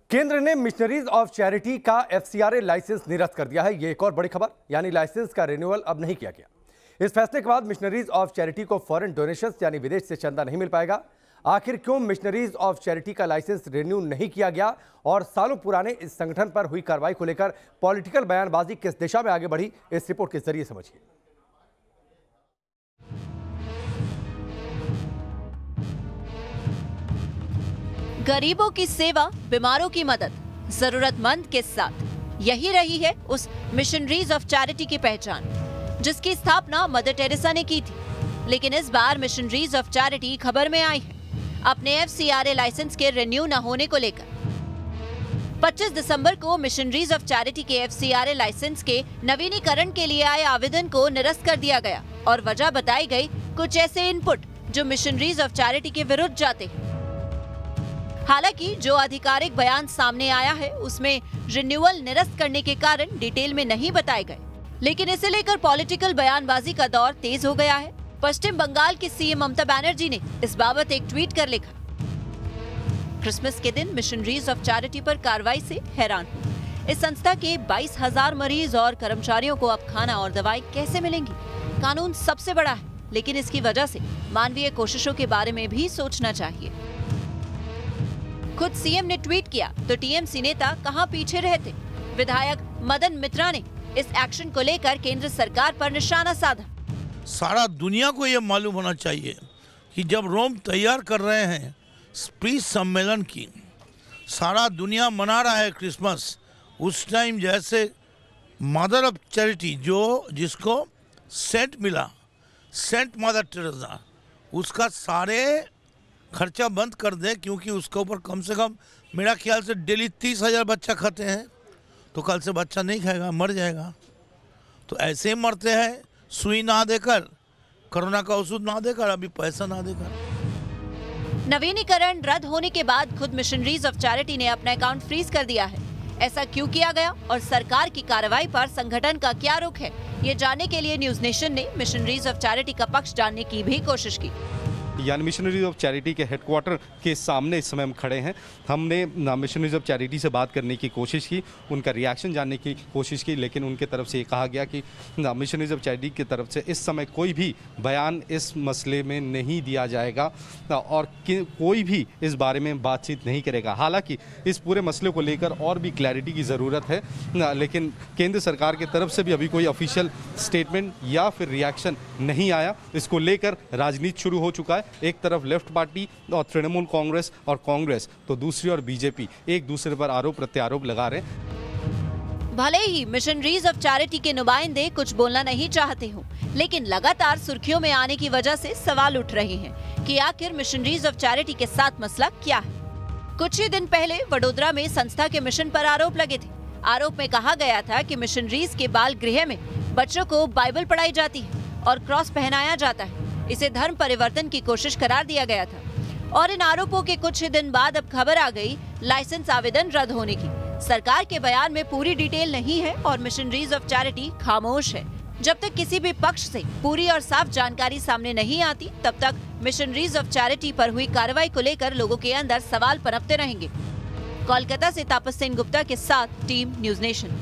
केंद्र ने missionaries of charity का एफसीआरए लाइसेंस निरस्त कर दिया है। ये एक और बड़ी खबर, यानी लाइसेंस का रिन्यूअल अब नहीं किया गया। इस फैसले के बाद मिशनरीज ऑफ चैरिटी को फॉरेन डोनेशंस यानी विदेश से चंदा नहीं मिल पाएगा। आखिर क्यों मिशनरीज ऑफ चैरिटी का लाइसेंस रिन्यू नहीं किया गया और सालों पुराने इस संगठन पर हुई कार्रवाई को लेकर पॉलिटिकल बयानबाजी किस दिशा में आगे बढ़ी, इस रिपोर्ट के जरिए समझिए। गरीबों की सेवा, बीमारों की मदद, जरूरतमंद के साथ, यही रही है उस मिशनरीज ऑफ चैरिटी की पहचान, जिसकी स्थापना मदर टेरेसा ने की थी। लेकिन इस बार मिशनरीज ऑफ चैरिटी खबर में आई है अपने एफसीआरए लाइसेंस के रिन्यू न होने को लेकर। 25 दिसंबर को मिशनरीज ऑफ चैरिटी के एफसीआरए लाइसेंस के नवीनीकरण के लिए आए आवेदन को निरस्त कर दिया गया और वजह बताई गई कुछ ऐसे इनपुट जो मिशनरीज ऑफ चैरिटी के विरुद्ध जाते हैं। हालांकि जो आधिकारिक बयान सामने आया है उसमें रिन्यूअल निरस्त करने के कारण डिटेल में नहीं बताए गए, लेकिन इसे लेकर पॉलिटिकल बयानबाजी का दौर तेज हो गया है। पश्चिम बंगाल की सीएम ममता बनर्जी ने इस बाबत एक ट्वीट कर लिखा, क्रिसमस के दिन मिशनरीज ऑफ चैरिटी पर कार्रवाई से हैरान हूं। इस संस्था के 22,000 मरीज और कर्मचारियों को अब खाना और दवाई कैसे मिलेंगी? कानून सबसे बड़ा है, लेकिन इसकी वजह से मानवीय कोशिशों के बारे में भी सोचना चाहिए। खुद सीएम ने ट्वीट किया तो टीएमसी नेता कहां पीछे रहते। विधायक मदन मित्रा ने इस एक्शन को लेकर केंद्र सरकार पर निशाना साधा। सारा दुनिया को यह मालूम होना चाहिए कि जब रोम तैयार कर रहे हैं पीस सम्मेलन की, सारा दुनिया मना रहा है क्रिसमस, उस टाइम जैसे मदर ऑफ चैरिटी जिसको सेंट मिला, सेंट मदर टेरेसा, उसका सारे खर्चा बंद कर दे, क्योंकि उसके ऊपर कम से कम मेरा ख्याल से डेली 30,000 बच्चा खाते हैं, तो कल से बच्चा नहीं खाएगा, मर जाएगा। तो ऐसे ही मरते हैं, सुई ना देकर, कोरोना का औषध ना देकर, अभी पैसा ना देकर। नवीनीकरण रद्द होने के बाद खुद मिशनरीज ऑफ चैरिटी ने अपना अकाउंट फ्रीज कर दिया है। ऐसा क्यों किया गया और सरकार की कार्रवाई पर संगठन का क्या रुख है, ये जानने के लिए न्यूज नेशन ने मिशनरीज ऑफ चैरिटी का पक्ष जानने की भी कोशिश की। यानी मिशनरीज ऑफ चैरिटी के हेडक्वार्टर के सामने इस समय हम खड़े हैं। हमने मिशनरीज ऑफ चैरिटी से बात करने की कोशिश की, उनका रिएक्शन जानने की कोशिश की, लेकिन उनके तरफ से ये कहा गया कि मिशनरीज ऑफ चैरिटी की तरफ से इस समय कोई भी बयान इस मसले में नहीं दिया जाएगा और कोई भी इस बारे में बातचीत नहीं करेगा। हालांकि इस पूरे मसले को लेकर और भी क्लैरिटी की ज़रूरत है, लेकिन केंद्र सरकार की तरफ से भी अभी कोई ऑफिशियल स्टेटमेंट या फिर रिएक्शन नहीं आया। इसको लेकर राजनीति शुरू हो चुका है। एक तरफ लेफ्ट पार्टी और तृणमूल कांग्रेस और कांग्रेस, तो दूसरी ओर बीजेपी एक दूसरे पर आरोप प्रत्यारोप लगा रहे हैं। भले ही मिशनरीज ऑफ चैरिटी के नुमाइंदे कुछ बोलना नहीं चाहते हो, लेकिन लगातार सुर्खियों में आने की वजह से सवाल उठ रहे हैं कि आखिर मिशनरीज ऑफ चैरिटी के साथ मसला क्या है। कुछ ही दिन पहले वडोदरा में संस्था के मिशन पर आरोप लगे थे। आरोप में कहा गया था कि मिशनरीज के बाल गृह में बच्चों को बाइबल पढ़ाई जाती है और क्रॉस पहनाया जाता है। इसे धर्म परिवर्तन की कोशिश करार दिया गया था और इन आरोपों के कुछ ही दिन बाद अब खबर आ गई लाइसेंस आवेदन रद्द होने की। सरकार के बयान में पूरी डिटेल नहीं है और मिशनरीज ऑफ चैरिटी खामोश है। जब तक किसी भी पक्ष से पूरी और साफ जानकारी सामने नहीं आती, तब तक मिशनरीज ऑफ चैरिटी पर हुई कार्रवाई को लेकर लोगों के अंदर सवाल पनपते रहेंगे। कोलकाता से तापस सेन गुप्ता के साथ टीम न्यूज नेशन।